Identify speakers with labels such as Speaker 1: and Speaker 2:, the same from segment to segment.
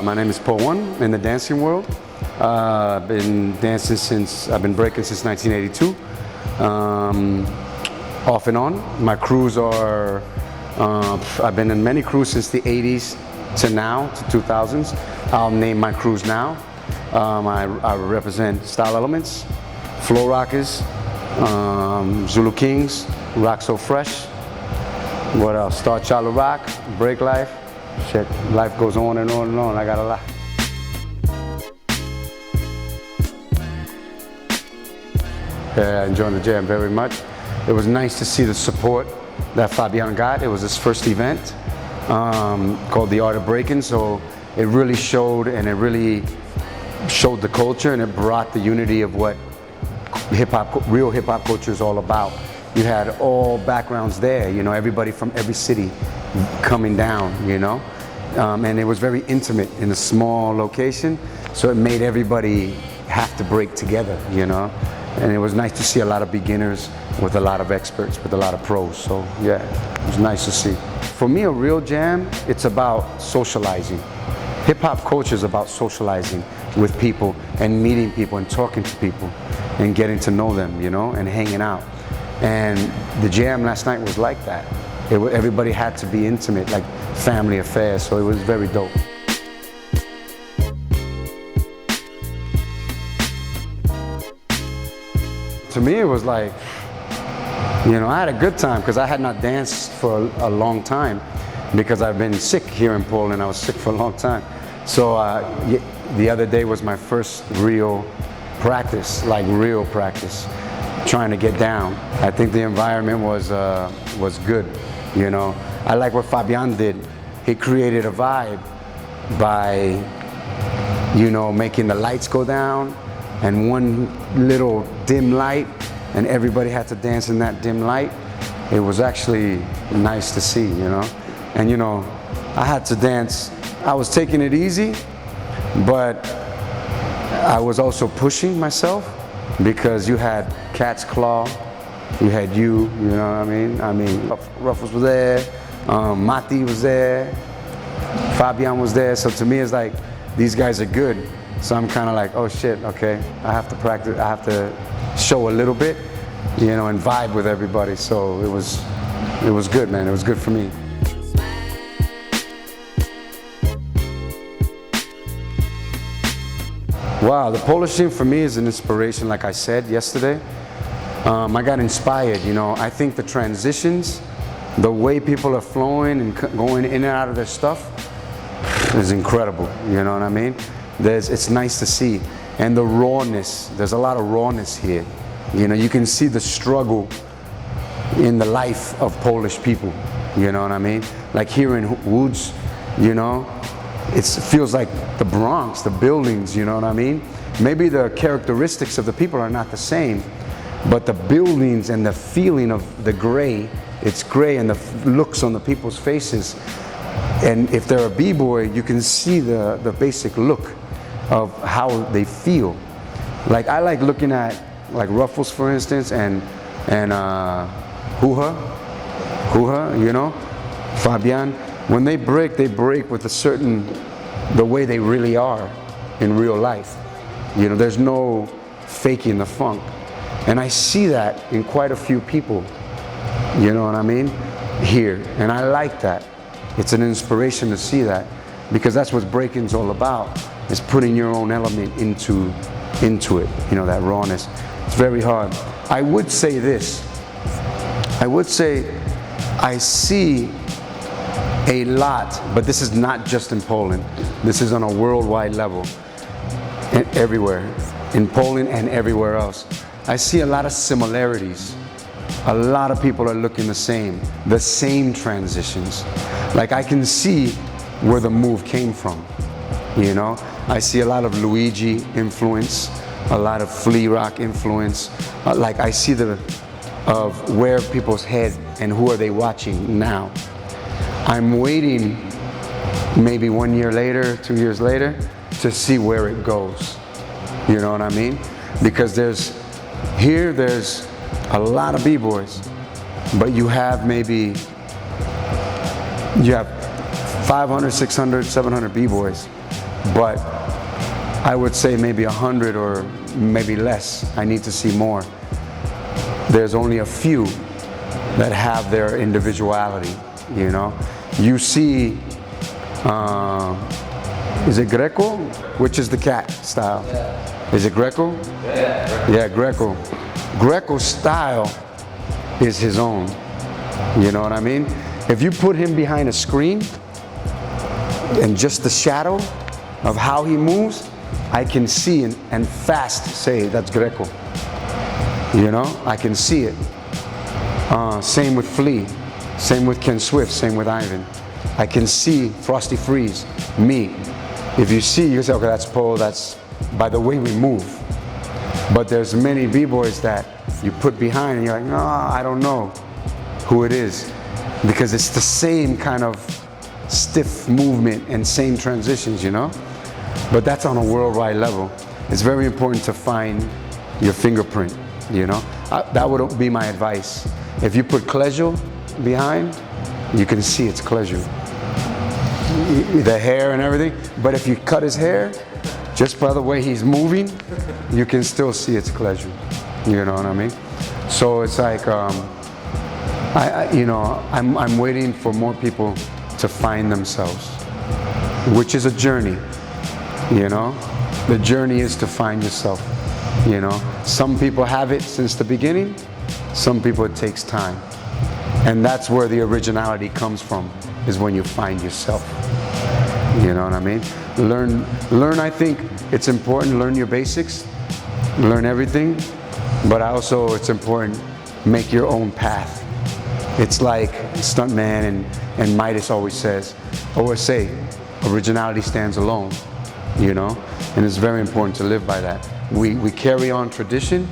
Speaker 1: My name is Bboy in the dancing world. I've been dancing I've been breaking since 1982. Off and on. My crews are, I've been in many crews since the 80s to now, to 2000s. I'll name my crews now. I represent Style Elements, Flow Rockers, Zulu Kings, Rock So Fresh. What else? Star Child of Rock, Break Life. Shit, life goes on and on and on. I got a lot. Yeah, I enjoyed the jam very much. It was nice to see the support that Fabian got. It was his first event called The Art of Breaking, so it really showed, and it really showed the culture, and it brought the unity of what real hip-hop culture is all about. You had all backgrounds there, you know, everybody from every city coming down, you know, and it was very intimate in a small location, so it made everybody have to break together, you know, and it was nice to see a lot of beginners with a lot of experts, with a lot of pros. So yeah, it was nice to see. For me, a real jam, it's about socializing. Hip-hop culture is about socializing with people and meeting people and talking to people and getting to know them, you know, and hanging out. And the jam last night was like that. Everybody had to be intimate, like family affairs, so it was very dope. To me, it was like, you know, I had a good time because I had not danced for a long time because I've been sick here in Poland. I was sick for a long time. So the other day was my first real practice, like real practice, trying to get down. I think the environment was good, you know. I like what Fabian did. He created a vibe by, you know, making the lights go down and one little dim light, and everybody had to dance in that dim light. It was actually nice to see, you know. And you know, I had to dance. I was taking it easy, but I was also pushing myself because you had Cat's Claw, you had you know what I mean? Ruffles was there, Mati was there, Fabian was there. So to me, it's like, these guys are good. So I'm kind of like, oh shit, okay, I have to practice, I have to show a little bit, you know, and vibe with everybody. So it was good, man. It was good for me. Wow, the Polish scene for me is an inspiration, like I said yesterday. I got inspired, you know. I think the transitions, the way people are flowing and going in and out of their stuff is incredible, you know what I mean? It's nice to see. And the rawness, there's a lot of rawness here. You know, you can see the struggle in the life of Polish people, you know what I mean? Like here in Łódź, you know, it feels like the Bronx, the buildings, you know what I mean? Maybe the characteristics of the people are not the same, but the buildings and the feeling of the gray, it's gray, and the looks on the people's faces. And if they're a b-boy, you can see the basic look of how they feel. Like I like looking at like Ruffles, for instance, and Hoo-Ha, you know, Fabian. When they break with a certain, the way they really are in real life. You know, there's no faking the funk. And I see that in quite a few people, you know what I mean, here. And I like that. It's an inspiration to see that, because that's what breaking's all about, is putting your own element into it, you know, that rawness. It's very hard. I would say this. I would say I see a lot, but this is not just in Poland. This is on a worldwide level, everywhere, in Poland and everywhere else. I see a lot of similarities. A lot of people are looking the same transitions. Like I can see where the move came from, you know? I see a lot of Luigi influence, a lot of Flea Rock influence. Like I see of where people's head and who are they watching now. I'm waiting maybe 1 year later, 2 years later, to see where it goes. You know what I mean? Because there's a lot of b-boys, but you have 500, 600, 700 b-boys. but I would say maybe 100 or maybe less. I need to see more. There's only a few that have their individuality, you know. You see, is it Greco? Which is the cat style? Yeah. Is it Greco? Yeah. Yeah, Greco. Greco's style is his own. You know what I mean? If you put him behind a screen and just the shadow of how he moves, I can see and fast say that's Greco. You know, I can see it. Same with Flea, same with Ken Swift, same with Ivan. I can see Frosty Freeze, me. If you see, you say, okay, that's Paul, that's by the way we move. But there's many B-boys that you put behind and you're like, no, I don't know who it is. Because it's the same kind of stiff movement and same transitions, you know? But that's on a worldwide level. It's very important to find your fingerprint, you know? That would be my advice. If you put Klejo behind, you can see it's Klejo. The hair and everything, but if you cut his hair, just by the way he's moving, you can still see it's Klejo. You know what I mean? So it's like, I'm waiting for more people to find themselves, which is a journey, you know? The journey is to find yourself, you know? Some people have it since the beginning, some people it takes time. And that's where the originality comes from, is when you find yourself. You know what I mean? Learn, I think it's important, learn your basics, learn everything, but also it's important, make your own path. It's like Stuntman and Midas always say, originality stands alone, you know? And it's very important to live by that. We carry on tradition,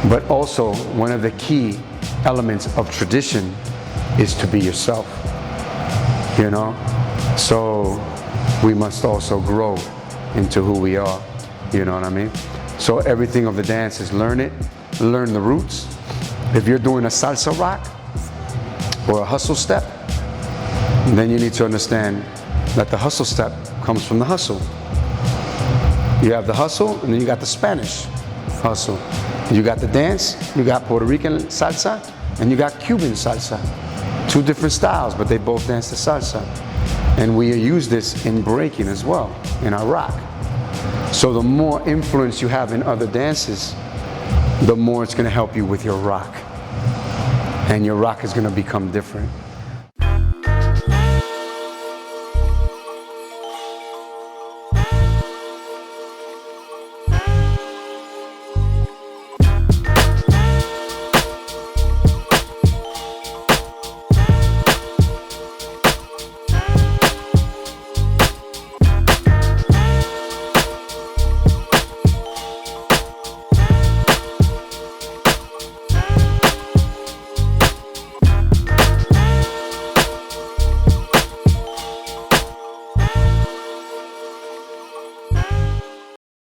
Speaker 1: but also one of the key elements of tradition is to be yourself, you know? So we must also grow into who we are, you know what I mean? So everything of the dance is learn it, learn the roots. If you're doing a salsa rock or a hustle step, then you need to understand that the hustle step comes from the hustle. You have the hustle, and then you got the Spanish hustle. You got the dance, you got Puerto Rican salsa, and you got Cuban salsa. Two different styles, but they both dance the salsa. And we use this in breaking as well, in our rock. So the more influence you have in other dances, the more it's going to help you with your rock. And your rock is going to become different.